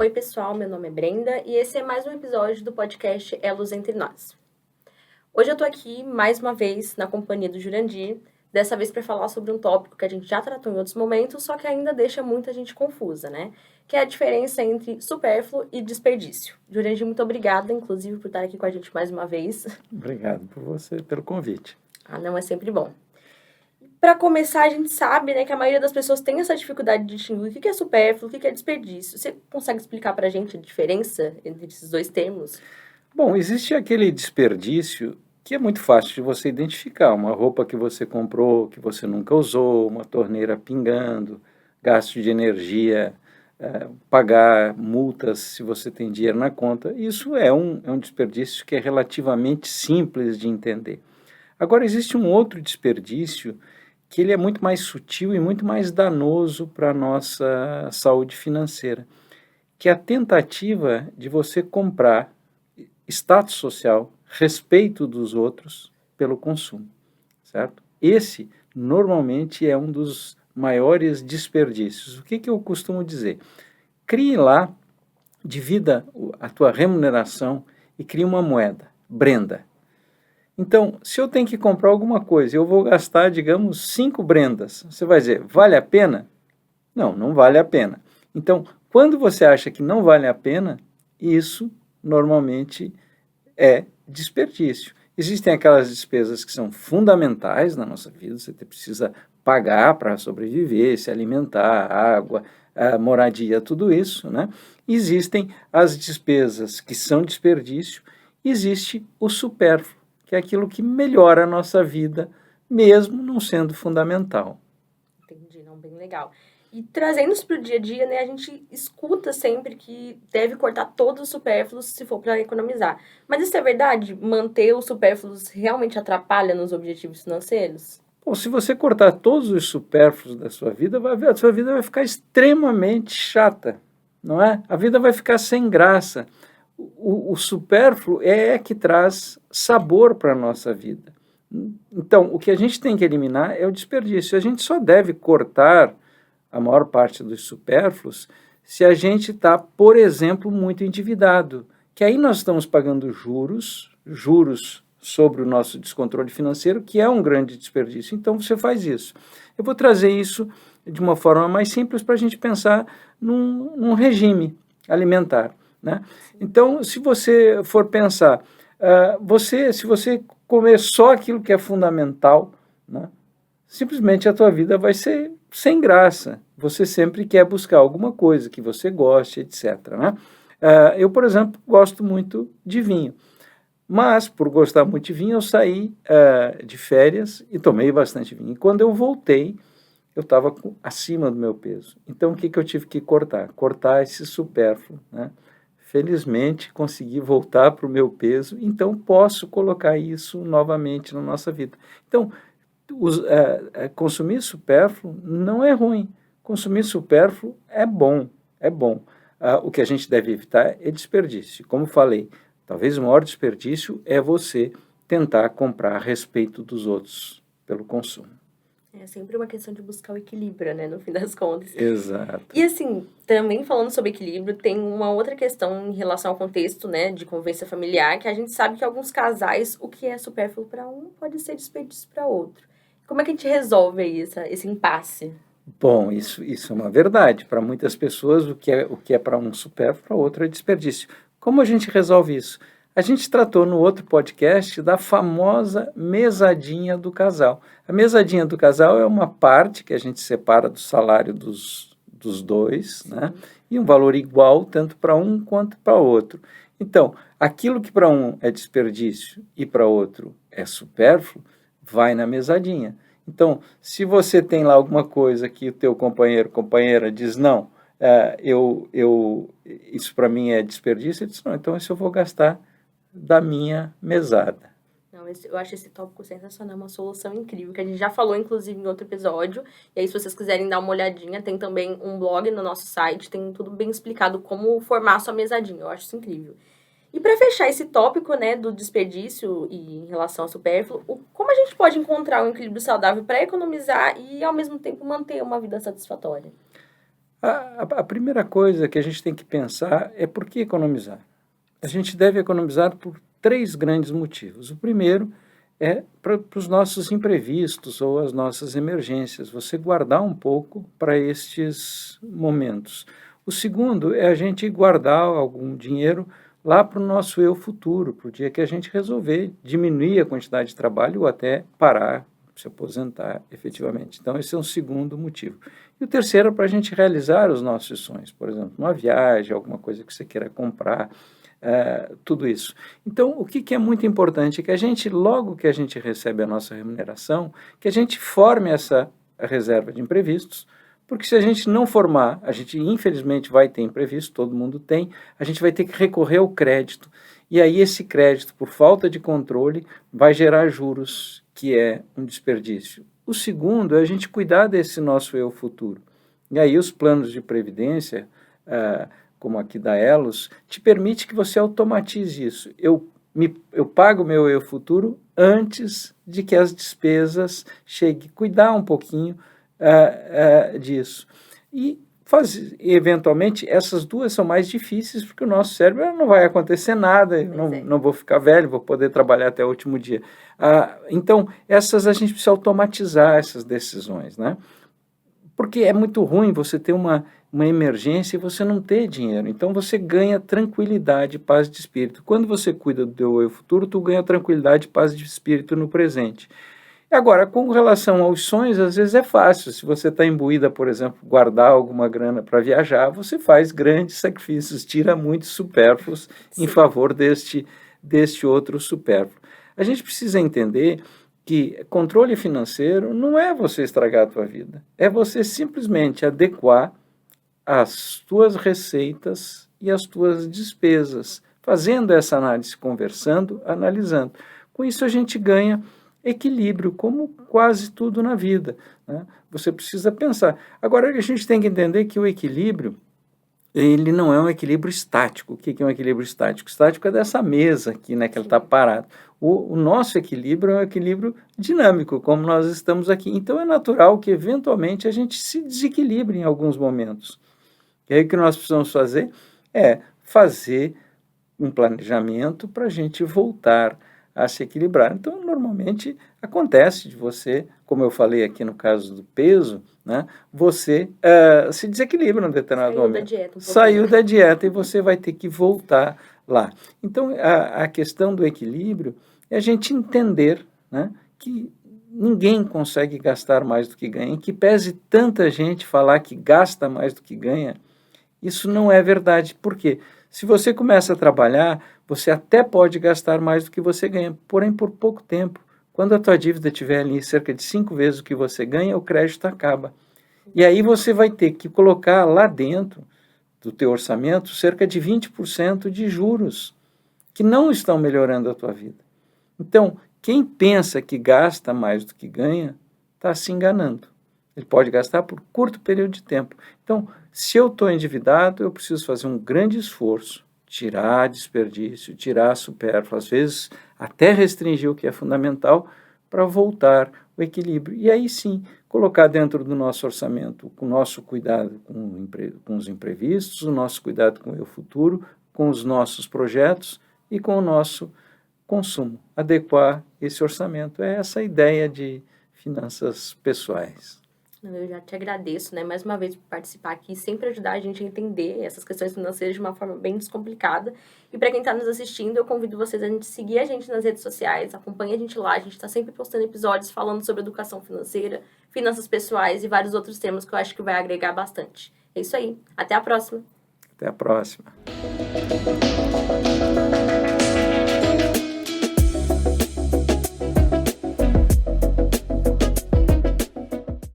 Oi pessoal, meu nome é Brenda e esse é mais um episódio do podcast Elos Entre Nós. Hoje eu tô aqui mais uma vez na companhia do Jurandir, dessa vez para falar sobre um tópico que a gente já tratou em outros momentos, só que ainda deixa muita gente confusa, né? Que é a diferença entre supérfluo e desperdício. Jurandir, muito obrigada, inclusive, por estar aqui com a gente mais uma vez. Obrigado por você, pelo convite. Não, é sempre bom. Para começar, a gente sabe, né, que a maioria das pessoas tem essa dificuldade de distinguir o que é supérfluo, o que é desperdício. Você consegue explicar para a gente a diferença entre esses dois termos? Bom, existe aquele desperdício que é muito fácil de você identificar. Uma roupa que você comprou, que você nunca usou, uma torneira pingando, gasto de energia, pagar multas se você tem dinheiro na conta. Isso é um desperdício que é relativamente simples de entender. Agora, existe um outro desperdício que ele é muito mais sutil e muito mais danoso para a nossa saúde financeira, que é a tentativa de você comprar status social, respeito dos outros pelo consumo, certo? Esse, normalmente, é um dos maiores desperdícios. O que eu costumo dizer? Crie lá, divida a tua remuneração e crie uma moeda, Brenda. Então, se eu tenho que comprar alguma coisa, eu vou gastar, digamos, 5 Brendas. Você vai dizer, vale a pena? Não, não vale a pena. Então, quando você acha que não vale a pena, isso normalmente é desperdício. Existem aquelas despesas que são fundamentais na nossa vida, você precisa pagar para sobreviver, se alimentar, água, moradia, tudo isso, né? Existem as despesas que são desperdício, existe o supérfluo, que é aquilo que melhora a nossa vida, mesmo não sendo fundamental. Entendi, não, bem legal. E trazendo isso para o dia a dia, né, a gente escuta sempre que deve cortar todos os supérfluos se for para economizar. Mas isso é verdade? Manter os supérfluos realmente atrapalha nos objetivos financeiros? Bom, se você cortar todos os supérfluos da sua vida, a sua vida vai ficar extremamente chata, não é? A vida vai ficar sem graça. O supérfluo é que traz sabor para a nossa vida. Então, o que a gente tem que eliminar é o desperdício. A gente só deve cortar a maior parte dos supérfluos se a gente está, por exemplo, muito endividado, que aí nós estamos pagando juros sobre o nosso descontrole financeiro, que é um grande desperdício. Então, você faz isso. Eu vou trazer isso de uma forma mais simples para a gente pensar num regime alimentar, né? Então, se você for pensar, se você comer só aquilo que é fundamental, né, simplesmente a tua vida vai ser sem graça. Você sempre quer buscar alguma coisa que você goste, etc., né? Eu, por exemplo, gosto muito de vinho. Mas, por gostar muito de vinho, eu saí de férias e tomei bastante vinho. E quando eu voltei, eu estava acima do meu peso. Então, o que eu tive que cortar? Cortar esse supérfluo, né? Felizmente, consegui voltar para o meu peso, então posso colocar isso novamente na nossa vida. Então, consumir supérfluo não é ruim. Consumir supérfluo é bom, é bom. O que a gente deve evitar é desperdício. Como falei, talvez o maior desperdício é você tentar comprar a respeito dos outros pelo consumo. É sempre uma questão de buscar o equilíbrio, né, no fim das contas. Exato. E assim, também falando sobre equilíbrio, tem uma outra questão em relação ao contexto, né, de convivência familiar, que a gente sabe que alguns casais, o que é supérfluo para um pode ser desperdício para outro. Como é que a gente resolve aí esse impasse? Bom, isso é uma verdade. Para muitas pessoas, o que é para um supérfluo, para outro é desperdício. Como a gente resolve isso? A gente tratou no outro podcast da famosa mesadinha do casal. A mesadinha do casal é uma parte que a gente separa do salário dos dois, né? E um valor igual tanto para um quanto para outro. Então, aquilo que para um é desperdício e para outro é supérfluo, vai na mesadinha. Então, se você tem lá alguma coisa que o teu companheira diz, não, isso para mim é desperdício, ele diz, não, então isso eu vou gastar da minha mesada. Não, eu acho esse tópico sensacional, uma solução incrível, que a gente já falou, inclusive, em outro episódio. E aí, se vocês quiserem dar uma olhadinha, tem também um blog no nosso site, tem tudo bem explicado como formar a sua mesadinha. Eu acho isso incrível. E para fechar esse tópico, né, do desperdício e em relação ao supérfluo, a gente pode encontrar um equilíbrio saudável para economizar e, ao mesmo tempo, manter uma vida satisfatória? A primeira coisa que a gente tem que pensar é por que economizar. A gente deve economizar por 3 grandes motivos. O primeiro é para os nossos imprevistos ou as nossas emergências, você guardar um pouco para estes momentos. O segundo é a gente guardar algum dinheiro lá para o nosso eu futuro, para o dia que a gente resolver diminuir a quantidade de trabalho ou até parar, se aposentar efetivamente. Então, esse é um segundo motivo. E o terceiro é para a gente realizar os nossos sonhos, por exemplo, uma viagem, alguma coisa que você queira comprar, tudo isso. Então, o que é muito importante é que a gente, logo que a gente recebe a nossa remuneração, que a gente forme essa reserva de imprevistos, porque se a gente não formar, a gente infelizmente vai ter imprevisto, todo mundo tem, a gente vai ter que recorrer ao crédito, e aí esse crédito, por falta de controle, vai gerar juros, que é um desperdício. O segundo é a gente cuidar desse nosso eu futuro. E aí os planos de previdência, como aqui da Elos, te permite que você automatize isso. Eu pago meu eu futuro antes de que as despesas cheguem. Cuidar um pouquinho disso. E eventualmente, essas duas são mais difíceis, porque o nosso cérebro não vai acontecer nada, eu não vou ficar velho, vou poder trabalhar até o último dia. Então, essas a gente precisa automatizar essas decisões, né? Porque é muito ruim você ter uma emergência e você não ter dinheiro. Então, você ganha tranquilidade e paz de espírito. Quando você cuida do teu eu futuro, tu ganha tranquilidade e paz de espírito no presente. Agora, com relação aos sonhos, às vezes é fácil. Se você está imbuída, por exemplo, guardar alguma grana para viajar, você faz grandes sacrifícios, tira muitos supérfluos em favor deste outro supérfluo. A gente precisa entender que controle financeiro não é você estragar a tua vida, é você simplesmente adequar as tuas receitas e as tuas despesas, fazendo essa análise, conversando, analisando. Com isso a gente ganha equilíbrio, como quase tudo na vida, né? Você precisa pensar. Agora, a gente tem que entender que o equilíbrio, ele não é um equilíbrio estático. O que é um equilíbrio estático? Estático é dessa mesa aqui, né, que ela está parada. O nosso equilíbrio é um equilíbrio dinâmico, como nós estamos aqui. Então, é natural que, eventualmente, a gente se desequilibre em alguns momentos. E aí, o que nós precisamos fazer é fazer um planejamento para a gente voltar a se equilibrar. Então, normalmente acontece de você, como eu falei aqui no caso do peso, né, você se desequilibra em um determinado momento. Saiu da dieta e você vai ter que voltar lá. Então, a questão do equilíbrio é a gente entender, né, que ninguém consegue gastar mais do que ganha, que pese tanta gente falar que gasta mais do que ganha, isso não é verdade. Por quê? Se você começa a trabalhar, você até pode gastar mais do que você ganha, porém por pouco tempo. Quando a tua dívida estiver ali cerca de 5 vezes o que você ganha, o crédito acaba. E aí você vai ter que colocar lá dentro do teu orçamento cerca de 20% de juros, que não estão melhorando a tua vida. Então, quem pensa que gasta mais do que ganha, está se enganando. Ele pode gastar por curto período de tempo. Então, se eu estou endividado, eu preciso fazer um grande esforço, tirar desperdício, tirar supérfluo, às vezes até restringir o que é fundamental para voltar o equilíbrio. E aí sim, colocar dentro do nosso orçamento o nosso cuidado com os imprevistos, o nosso cuidado com o futuro, com os nossos projetos e com o nosso consumo. Adequar esse orçamento. É essa a ideia de finanças pessoais. Eu já te agradeço, né, mais uma vez por participar aqui, sempre ajudar a gente a entender essas questões financeiras de uma forma bem descomplicada. E para quem está nos assistindo, eu convido vocês a gente seguir a gente nas redes sociais, acompanhe a gente lá, a gente está sempre postando episódios falando sobre educação financeira, finanças pessoais e vários outros temas que eu acho que vai agregar bastante. É isso aí, até a próxima! Até a próxima!